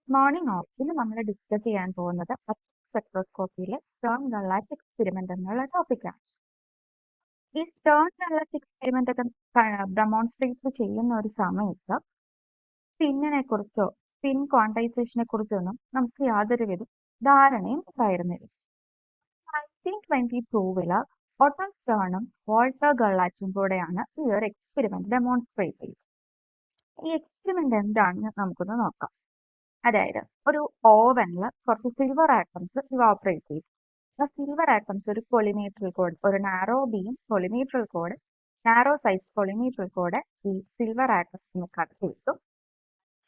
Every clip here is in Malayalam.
മോർണിംഗ് ഓൾ ഇന്ന് നമ്മൾ ഡിസ്കസ് ചെയ്യാൻ പോകുന്നത് സ്പെക്ട്രോസ്കോപ്പിയിലെ സ്റ്റേൺ ഗള്ളാച്ച് എക്സ്പെരിമെന്റ് എന്നുള്ള ടോപ്പിക്കാണ്. ഈ സ്റ്റേൺ ഗള്ളാച്ച് എക്സ്പെരിമെന്റ് ഒക്കെ ഡെമോൺസ്ട്രേറ്റ് ചെയ്യുന്ന ഒരു സമയത്ത് സ്പിന്നിനെ കുറിച്ചോ സ്പിൻ ക്വാണ്ടൈസേഷനെ കുറിച്ചൊന്നും നമുക്ക് യാതൊരുവിധ ധാരണയും ഉണ്ടായിരുന്നില്ല. 1922 ഓട്ടോ സ്റ്റേണും വാൾട്ടർ ഗള്ളാച്ചും കൂടെയാണ് ഈ ഒരു എക്സ്പെരിമെന്റ് ഡെമോൺസ്ട്രേറ്റ് ചെയ്തത്. ഈ എക്സ്പെരിമെന്റ് എന്താണെന്ന് നമുക്കൊന്ന് നോക്കാം. അതായത് ഒരു ഓവനിൽ കുറച്ച് സിൽവർ ആറ്റംസ് ഇവാപറേറ്റ് ചെയ്തു. ആ സിൽവർ ആറ്റംസ് ഒരു കൊളിമേറ്ററിൽ കൂടെ, ഒരു നാരോ ബീം കൊളിമേറ്ററിൽ കൂടെ, നാരോ സൈസ് കൊളിമേറ്ററിൽ കൂടെ ഈ സിൽവർ ആറ്റംസിനെ കട്ട് ചെയ്തു.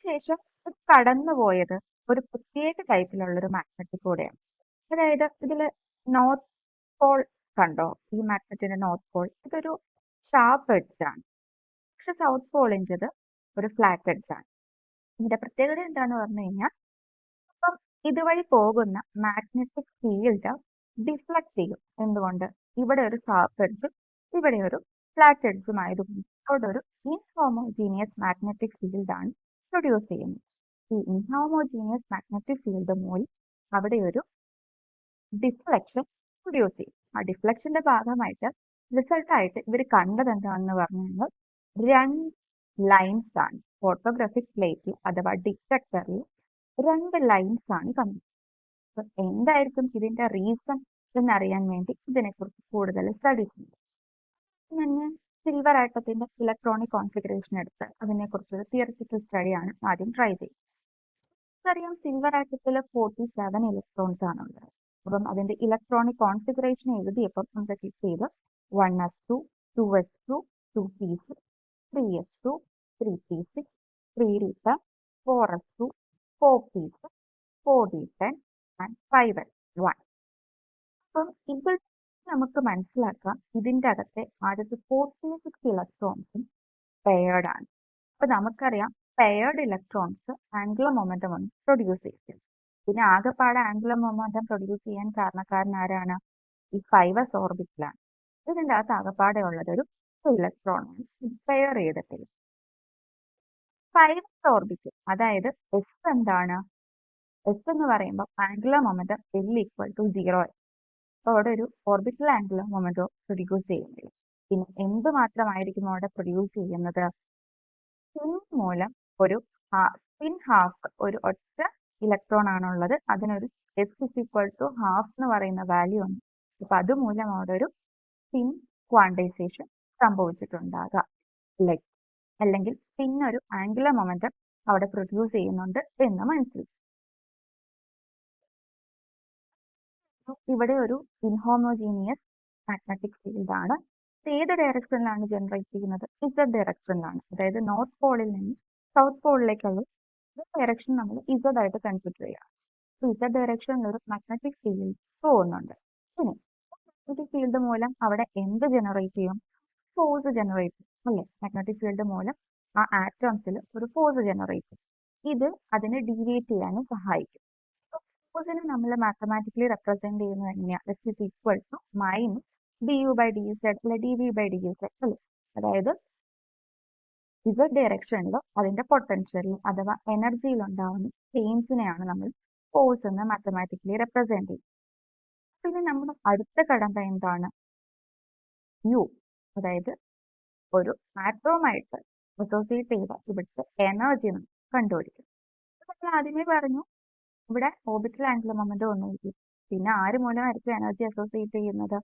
ശേഷം ഇത് കടന്നുപോയത് ഒരു പ്രത്യേക ടൈപ്പിലുള്ള ഒരു മാഗ്നറ്റിൽ കൂടെയാണ്. അതായത് ഇതിൽ നോർത്ത് പോൾ കണ്ടോ, ഈ മാഗ്നറ്റിന്റെ നോർത്ത് പോൾ ഇതൊരു ഷാർപ്പ് എഡ്ജ് ആണ്. പക്ഷെ സൗത്ത് പോളിൻ്റെത് ഒരു ഫ്ലാറ്റ് എഡ്ജ് ആണ്. ഇതിന്റെ പ്രത്യേകത എന്താന്ന് പറഞ്ഞു കഴിഞ്ഞാൽ, അപ്പം ഇതുവഴി പോകുന്ന മാഗ്നറ്റിക് ഫീൽഡ് ഡിഫ്ലക്ട് ചെയ്യും. എന്തുകൊണ്ട്? ഇവിടെ ഒരു ഷാർപ്പ് എഡ്ജും ഇവിടെ ഒരു ഫ്ലാറ്റ് എഡ്ജും ആയതുകൊണ്ട് അവിടെ ഒരു ഇൻഹോമോജീനിയസ് മാഗ്നറ്റിക് ഫീൽഡ് ആണ് പ്രൊഡ്യൂസ് ചെയ്യുന്നത്. ഈ ഇൻഹോമോജീനിയസ് മാഗ്നറ്റിക് ഫീൽഡ് മൂലം അവിടെ ഒരു ഡിഫ്ലക്ഷൻ പ്രൊഡ്യൂസ് ചെയ്യും. ആ ഡിഫ്ലക്ഷന്റെ ഭാഗമായിട്ട് റിസൾട്ടായിട്ട് ഇവർ കണ്ടത് എന്താണെന്ന് പറഞ്ഞു കഴിഞ്ഞാൽ രണ്ട് ലൈൻസ് ആണ്. ഫോട്ടോഗ്രാഫിക് പ്ലേറ്റിൽ അഥവാ ഡിറ്റക്ടറിൽ രണ്ട് ലൈൻസ് ആണ് കണ്ടത്. അപ്പൊ എന്തായിരിക്കും ഇതിന്റെ റീസൺ എന്നറിയാൻ വേണ്ടി ഇതിനെക്കുറിച്ച് കൂടുതൽ സ്റ്റഡി ചെയ്തു. ഞാൻ സിൽവർ ആറ്റത്തിന്റെ ഇലക്ട്രോണിക് കോൺഫിഗറേഷൻ എടുത്ത് അതിനെക്കുറിച്ചൊരു തിയറിറ്റിക്കൽ സ്റ്റഡിയാണ് ആദ്യം ട്രൈ ചെയ്തത്. അറിയാം, സിൽവർ ആറ്റത്തിൽ 47 ഇലക്ട്രോൺസ് ആണുള്ളത്. അപ്പം അതിന്റെ ഇലക്ട്രോണിക് കോൺഫിഗറേഷൻ എഴുതിയപ്പം നമുക്ക് ക്ലിക്ക് ചെയ്ത് 1s2, 2s2, 2p6, 3s2, 3p6, 3d10, 4s2, 4p6, 4d10 and 5s1. അപ്പം ഇതിൽ നമുക്ക് മനസ്സിലാക്കാം ഇതിന്റെ അകത്തെ ആദ്യത്തെ 46 ഇലക്ട്രോൺസും പെയർഡ് ആണ്. അപ്പൊ നമുക്കറിയാം പെയർഡ് ഇലക്ട്രോൺസ് ആംഗുലർ മൊമെന്റം ഒന്ന് പ്രൊഡ്യൂസ് ചെയ്യും. പിന്നെ ആകെപ്പാടെ ആംഗുലർ മൊമെന്റം പ്രൊഡ്യൂസ് ചെയ്യാൻ കാരണക്കാരൻ ആരാണ്? ഈ 5s ഓർബിറ്റിലാണ്. ഇതിന്റെ അകത്ത് ആകെപ്പാടെ ഉള്ളത് ഒരു ഇലക്ട്രോൺ ആണ്, പെയർ ചെയ്തിട്ടില്ല. 5s ഓർബിറ്റ്, അതായത് എസ് എന്താണ്? എസ് എന്ന് പറയുമ്പോൾ ആംഗുലർ മൊമെന്റം L=0. അപ്പോൾ അവിടെ ഒരു ഓർബിറ്റൽ ആംഗുലർ മൊമെന്റോ പ്രൊഡ്യൂസ് ചെയ്യുന്നില്ല. പിന്നെ എന്ത് മാത്രമായിരിക്കും അവിടെ പ്രൊഡ്യൂസ് ചെയ്യുന്നത്? സ്പിൻ മൂലം ഒരു സ്പിൻ ഹാഫ്, ഒരു ഒറ്റ ഇലക്ട്രോൺ ആണുള്ളത്. അതിനൊരു S=12 എന്ന് പറയുന്ന വാല്യൂ ഉണ്ട്. അപ്പൊ അതുമൂലം അവിടെ ഒരു സ്പിൻ ക്വാണ്ടൈസേഷൻ സംഭവിച്ചിട്ടുണ്ടാകാം. അല്ലെങ്കിൽ സ്പിൻ ഒരു ആംഗുലർ മൊമെന്റം അവിടെ പ്രൊഡ്യൂസ് ചെയ്യുന്നുണ്ട് എന്ന് മനസ്സിലാക്കും. ഇവിടെ ഒരു ഇൻഹോമോജീനിയസ് മാഗ്നറ്റിക് ഫീൽഡ് ആണ്. ഏത് ഡയറക്ഷനിലാണ് ജനറേറ്റ് ചെയ്യുന്നത്? ഇസഡ് ഡയറക്ഷനിലാണ്. അതായത് നോർത്ത് പോളിൽ നിന്ന് സൗത്ത് പോളിലേക്കുള്ള ഡയറക്ഷൻ നമ്മൾ ഇസഡ് ആയിട്ട് കൺസിഡർ ചെയ്യാം. ഇസഡ് ഡയറക്ഷനിൽ ഒരു മാഗ്നറ്റിക് ഫീൽഡ് പോകുന്നുണ്ട്. ഇനി മാഗ്നറ്റിക് ഫീൽഡ് മൂലം അവിടെ എന്ത് ജനറേറ്റ് ചെയ്യും? ഫോഴ്സ് ജനറേറ്റ് ചെയ്യും, അല്ലേ? മാഗ്നറ്റിക് ഫീൽഡ് മൂലം ആ ആറ്റംസിൽ ഒരു ഫോഴ്സ് ജനറേറ്റ് ചെയ്യും. ഇത് അതിനെ ഡീവിയേറ്റ് ചെയ്യാനും സഹായിക്കും. ഫോഴ്സിനെ നമ്മൾ മാത്തമാറ്റിക്കലി റെപ്രസെന്റ് ചെയ്യുന്നത് എങ്ങനെയാണ്? -du/dz അല്ലെ dv/dz, അല്ലേ? അതായത് ഇസഡ് ഡയറക്ഷനിൽ അതിന്റെ പൊട്ടൻഷ്യലിൽ അഥവാ എനർജിയിൽ ഉണ്ടാവുന്ന ചേഞ്ചിനെയാണ് നമ്മൾ ഫോഴ്സ് എന്ന് മാത്തമാറ്റിക്കലി റെപ്രസെന്റ് ചെയ്യുന്നത്. പിന്നെ നമ്മുടെ അടുത്ത കടമ്പ എന്താണ്? യു, അതായത് ഒരു ആറ്റവുമായിട്ട് അസോസിയേറ്റ് ചെയ്ത ഇവിടുത്തെ എനർജി നമ്മൾ കണ്ടുപിടിക്കും. നമ്മൾ ആദ്യമേ പറഞ്ഞു ഇവിടെ ഓർബിറ്റൽ ആംഗുലർ മൊമെന്റം ഒന്നുമില്ല. പിന്നെ ആര് മൂലമായിരിക്കും എനർജി അസോസിയേറ്റ് ചെയ്യുന്നത്?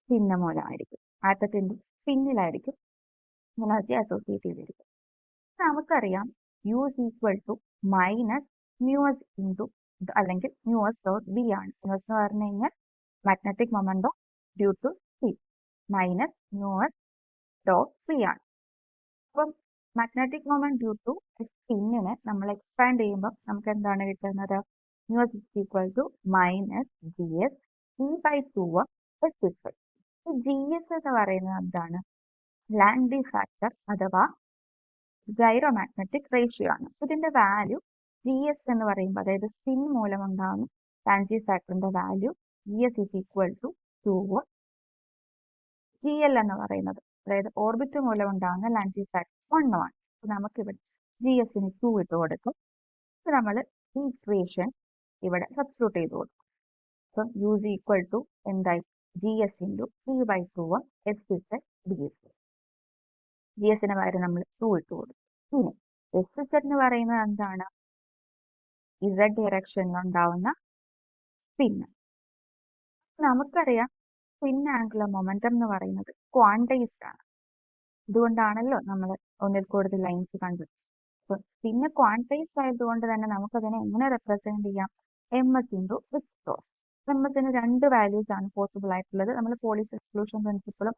സ്പിന്ന് മൂലമായിരിക്കും. ആറ്റത്തിന്റെ സ്പിന്നിലായിരിക്കും എനർജി അസോസിയേറ്റ് ചെയ്തിരിക്കും. നമുക്കറിയാം U=−μs ഇൻറ്റു അല്ലെങ്കിൽ μs.b ആണ്. μs എന്ന് പറഞ്ഞു കഴിഞ്ഞാൽ magnetic moment due to spin -μs.b ആണ്. അപ്പം മാഗ്നറ്റിക് മൊമെന്റ് ഡ്യൂ ടു സ്പിന്നിനെ നമ്മൾ എക്സ്പാൻഡ് ചെയ്യുമ്പോൾ നമുക്ക് എന്താണ് കിട്ടുന്നത്? μs=−gs e/2s². GS എന്ന് പറയുന്നത് എന്താണ്? ലാൻഡി ഫാക്ടർ അഥവാ ഗൈറോമാഗ്നറ്റിക് റേഷ്യോ ആണ്. ഇതിന്റെ വാല്യൂ GS എന്ന് പറയുമ്പോൾ, അതായത് സ്പിൻ മൂലം ഉണ്ടാകുന്ന ലാൻഡി ഫാക്ടറിന്റെ വാല്യൂ GS=2. GL എന്ന് പറയുന്നത്, അതായത് ഓർബിറ്റ് മൂലം ഉണ്ടാകുന്ന ലാൻഡി ഫാക്ടർ 1 ആണ്. നമുക്കിവിടെ GS ന് 2 ഇട്ട് കൊടുക്കും. നമ്മൾ ഈ ഇക്വേഷൻ ഇവിടെ സബ്സ്റ്റിറ്റ്യൂട്ട് ചെയ്ത് കൊടുക്കും. അപ്പം യു ഇസ് ഈക്വൽ ടു എന്തായി G S into T by 2 S Z D S. G എസിന് പകരം നമ്മൾ 2 ഇട്ട് കൊടുക്കും. ഇനി എസ് ഇസഡ് എന്ന് പറയുന്നത് എന്താണ്? ഇസഡ് ഡയറക്ഷനിൽ ഉണ്ടാവുന്ന സ്പിന്ന്. നമുക്കറിയാം സ്പിൻ ആംഗുലർ മൊമെന്റം എന്ന് പറയുന്നത് ക്വാണ്ടൈസ്ഡ് ആണ്. ഇതുകൊണ്ടാണല്ലോ നമ്മൾ ഒന്നിൽ കൂടുതൽ ലൈൻസ് കണ്ടത്. അപ്പൊ സ്പിന്ന് ക്വാണ്ടൈസ്ഡ് ആയതുകൊണ്ട് തന്നെ നമുക്കതിനെ എങ്ങനെ റെപ്രസെന്റ് ചെയ്യാം? M S into which cross. M എസിന് രണ്ട് വാല്യൂസ് ആണ് പോസിബിൾ ആയിട്ടുള്ളത്. നമ്മൾ പോളിസ് എക്സ്ക്ലൂഷൻ പ്രിൻസിപ്പിളും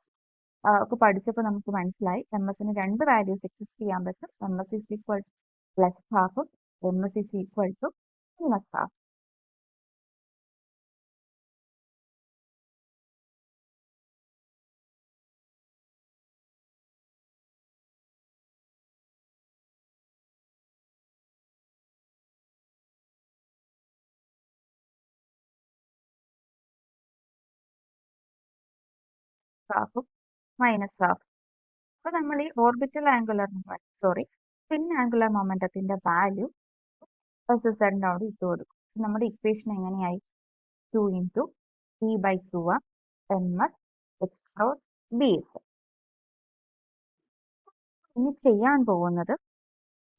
ഒക്കെ പഠിച്ചപ്പോൾ നമുക്ക് മനസ്സിലായി എം എസിന് രണ്ട് വാല്യൂസ് എക്സിസ്റ്റ് ചെയ്യാൻ പറ്റും. M S is equal to plus ഹാഫും M S is equal to minus half. ഹാഫും മൈനസ് ഹാഫ്. അപ്പൊ നമ്മൾ ഈ ഓർബിറ്റൽ ആംഗുലർ സ്പിൻ ആംഗുലർ മൊമെന്റത്തിന്റെ വാല്യൂ എസ് ഇസഡിന്റെ അവിടെ ഇട്ട് കൊടുക്കും. നമ്മുടെ ഇക്വേഷൻ എങ്ങനെയായി? 2 into T by 2 M S X cross B S. ഇനി ചെയ്യാൻ പോകുന്നത്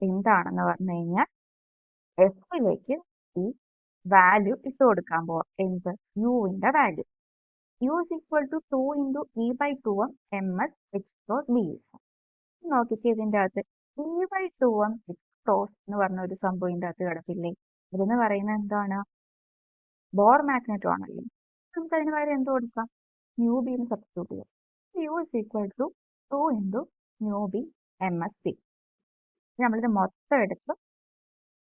എന്താണെന്ന് പറഞ്ഞു കഴിഞ്ഞാൽ എഫിലേക്ക് ഈ വാല്യൂ ഇട്ട് കൊടുക്കാൻ പോവാം. എന്ത്? യുവിന്റെ value. U is equal to 2 into E by 2 M S X cross B S. നോക്കിയിട്ട് ഇതിൻ്റെ അകത്ത് ഇ ബൈ 2 എക്സ് ക്രോസ് എന്ന് പറഞ്ഞ ഒരു സംഭവം ഇതിൻ്റെ അകത്ത് കിടപ്പില്ലേ? ഇതെന്ന് പറയുന്നത് എന്താണ്? ബോർ മാഗ്നറ്റോ ആണല്ലേ. നമുക്ക് അതിന് പകരം എന്ത് കൊടുക്കാം? ന്യൂ ബി എന്ന് സബ്സ്റ്റിറ്റ്യൂട്ട് ചെയ്യാം. U is equal to 2 into nu B M S B. നമ്മളിത് മൊത്തം എടുത്ത്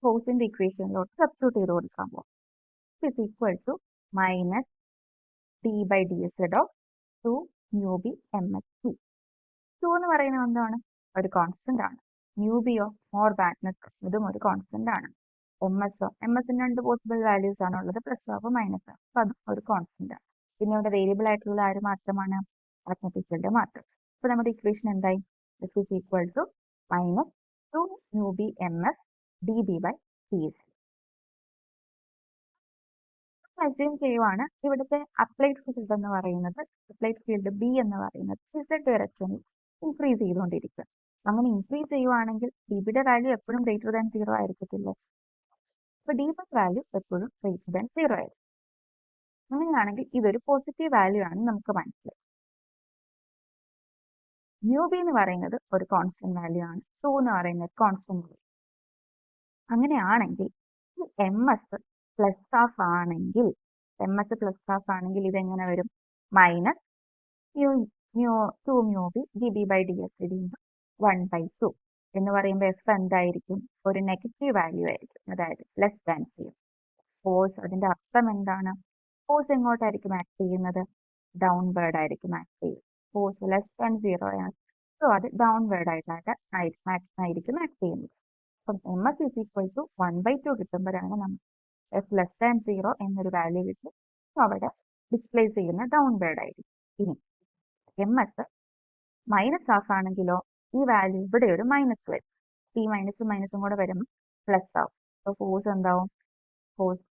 ഫോഴ്സിന്റെ ഇക്വേഷനിലോട്ട് സബ്സ്റ്റിറ്റ്യൂട്ട് ചെയ്ത് കൊടുക്കാൻ പോകും. Is equal to minus T by D S of 2 nu B M S B. 2 എന്ന് പറയുന്നത് എന്താണ്? ഒരു കോൺസ്റ്റന്റ് ആണ്. ന്യൂ ബിയോ മോർ മാഗ്നറ്റ്, ഇതും ഒരു കോൺസ്റ്റന്റ് ആണ്. എം എസിന് രണ്ട് പോസിബിൾ വാല്യൂസ് ആണുള്ളത്, പ്ലസ് ഹാഫ് മൈനസ് ഹാഫ്. അപ്പൊ അതും ഒരു കോൺസ്റ്റന്റ് ആണ്. പിന്നെ ഇവിടെ വേരിയബിൾ ആയിട്ടുള്ള ആര് മാത്രമാണ്? മാഗ്നറ്റിക് ഫീൽഡ് മാത്രം. അപ്പൊ നമ്മുടെ ഇക്വേഷൻ എന്തായി? This is equal to minus 2 nu B M S D B by C S. Assume ചെയ്യുവാണ് ഇവിടുത്തെ അപ്ലൈഡ് ഫീൽഡ് എന്ന് പറയുന്നത്, അപ്ലൈഡ് ഫീൽഡ് ബി എന്ന് പറയുന്നത് ഇസഡ് ഡയറക്ഷനിൽ ഇൻക്രീസ് ചെയ്തുകൊണ്ടിരിക്കും. അങ്ങനെ ഇൻക്രീസ് ചെയ്യുവാണെങ്കിൽ ഡിബിയുടെ വാല്യൂ എപ്പോഴും ഗ്രേറ്റർ ദാൻ 0 ആയിരിക്കത്തില്ലേ? അപ്പൊ ഡിബി വാല്യൂ എപ്പോഴും ഗ്രേറ്റർ ദാൻ 0 ആയിരിക്കും. അങ്ങനെയാണെങ്കിൽ ഇതൊരു പോസിറ്റീവ് വാല്യൂ ആണെന്ന് നമുക്ക് മനസ്സിലായി. ന്യൂ ബി എന്ന് പറയുന്നത് ഒരു കോൺസ്റ്റന്റ് വാല്യൂ ആണ്. 2 എന്ന് പറയുന്നത് കോൺസ്റ്റന്റ് വാല്യൂ. അങ്ങനെയാണെങ്കിൽ എം എസ് പ്ലസ് ഹാഫ് ആണെങ്കിൽ, എം എസ് പ്ലസ് ഹാഫ് ആണെങ്കിൽ ഇതെങ്ങനെ വരും? Minus two nu B D B by D S into 1/2 എന്ന് പറയുമ്പോൾ എഫ് എന്തായിരിക്കും? ഒരു നെഗറ്റീവ് വാല്യൂ ആയിരിക്കും, അതായത് ലെസ് ദാൻ 0. ഫോഴ്സ്, അതിന്റെ അർത്ഥം എന്താണ്? ഫോഴ്സ് എങ്ങോട്ടായിരിക്കും ആക്ട് ചെയ്യുന്നത്? ഡൗൺവേർഡ് ആയിരിക്കും ആക്ട് ചെയ്യുന്നത്. ഫോഴ്സ് ലെസ് ദാൻ 0 ആണ്. സോ അത് ഡൗൺവേർഡ് ആയിരിക്കും ആക്ട് ചെയ്യുന്നത്. അപ്പം M S is equal to 1/2 കിട്ടുമ്പോഴാണ് നമുക്ക് എഫ് ലെസ് ദാൻ 0 എന്നൊരു വാല്യൂ കിട്ടും. അവിടെ ഡിസ്പ്ലേസ് ചെയ്യുന്ന ഡൗൺവേർഡ് ആയിരിക്കും. ഇനി എം എസ് മൈനസ് ഹാഫ് ആണെങ്കിലോ ഈ വാല്യൂ ഇവിടെ ഒരു മൈനസ് വരും. ഈ മൈനസും കൂടെ വരുമ്പോൾ പ്ലസ് ആവും. അപ്പോൾ ഫോഴ്സ് എന്താവും? ഫോഴ്സ്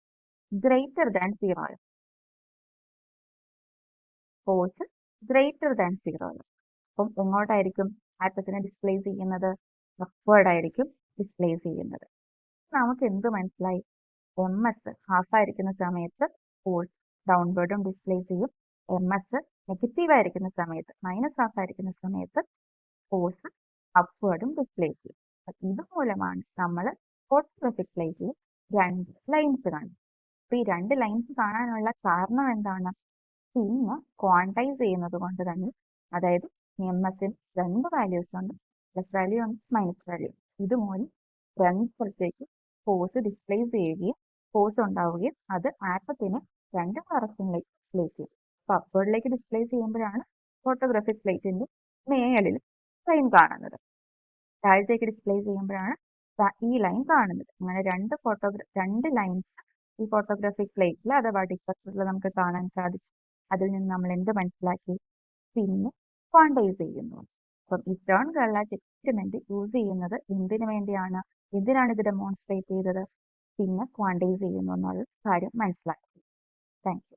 ഗ്രേറ്റർ ദാൻ 0 ആവും. ഫോഴ്സ് ഗ്രേറ്റർ ദാൻ 0 ആവും. അപ്പം എങ്ങോട്ടായിരിക്കും ആറ്റത്തിനെ ഡിസ്പ്ലേസ് ചെയ്യുന്നത്? അപ്വേർഡ് ആയിരിക്കും ഡിസ്പ്ലേസ് ചെയ്യുന്നത്. നമുക്ക് എന്ത് മനസ്സിലായി? എം എസ് ഹാഫ് ആയിരിക്കുന്ന സമയത്ത് ഫോഴ്സ് ഡൗൺവേർഡും ഡിസ്പ്ലേസ് ചെയ്യും. എം എസ് നെഗറ്റീവ് ആയിരിക്കുന്ന സമയത്ത്, മൈനസ് ഹാഫ് ആയിരിക്കുന്ന സമയത്ത് ഫോഴ്സ് അപ്വേർഡും ഡിസ്പ്ലേസ് ചെയ്യും. ഇതുമൂലമാണ് നമ്മൾ ഫോട്ടോഗ്രാഫിക് പ്ലേറ്റിൽ രണ്ട് ലൈൻസ് കാണുന്നത്. അപ്പൊ ഈ രണ്ട് ലൈൻസ് കാണാനുള്ള കാരണം എന്താണ്? പിന്നെ ക്വാണ്ടൈസ് ചെയ്യുന്നത് കൊണ്ട് തന്നെ, അതായത് എം എസിന് രണ്ട് വാല്യൂസ് ഉണ്ട്, പ്ലസ് വാല്യൂ ഉണ്ട്, മൈനസ് വാല്യൂ. ഇതുമൂലം രണ്ട് സ്ഥലത്തേക്ക് ഫോഴ്സ് ഡിസ്പ്ലേസ് ചെയ്യുകയും ഫോഴ്സ് ഉണ്ടാവുകയും അത് ആറ്റത്തിനെ രണ്ട് ഡയറക്ഷനിലേക്ക് ഡിസ്പ്ലേസ് ചെയ്യും. അപ്പൊ അപ്വേർഡിലേക്ക് ഡിസ്പ്ലേസ് ചെയ്യുമ്പോഴാണ് ഫോട്ടോഗ്രാഫിക് പ്ലേറ്റിന്റെ മേളിൽ ലൈൻ കാണുന്നത്. താഴത്തേക്ക് ഡിസ്പ്ലേസ് ചെയ്യുമ്പോഴാണ് ഈ ലൈൻ കാണുന്നത്. അങ്ങനെ രണ്ട് ലൈൻസ് ഈ ഫോട്ടോഗ്രാഫിക് പ്ലേറ്റിൽ അഥവാ ഡിറ്റക്ടറിൽ നമുക്ക് കാണാൻ സാധിച്ചു. അതിൽ നിന്ന് നമ്മൾ എന്ത് മനസ്സിലാക്കി? പിന്നെ ക്വാണ്ടൈസ് ചെയ്യുന്നു. അപ്പം ഈ സ്റ്റേൺ ഗെർലാച്ച് എക്സ്പെരിമെന്റ് യൂസ് ചെയ്യുന്നത് എന്തിനു വേണ്ടിയാണ്? എന്തിനാണ് ഇത് ഡെമോൺസ്ട്രേറ്റ് ചെയ്തത്? പിന്നെ ക്വാണ്ടൈസ് ചെയ്യുന്നു എന്നുള്ള കാര്യം മനസ്സിലാക്കി. Thank you.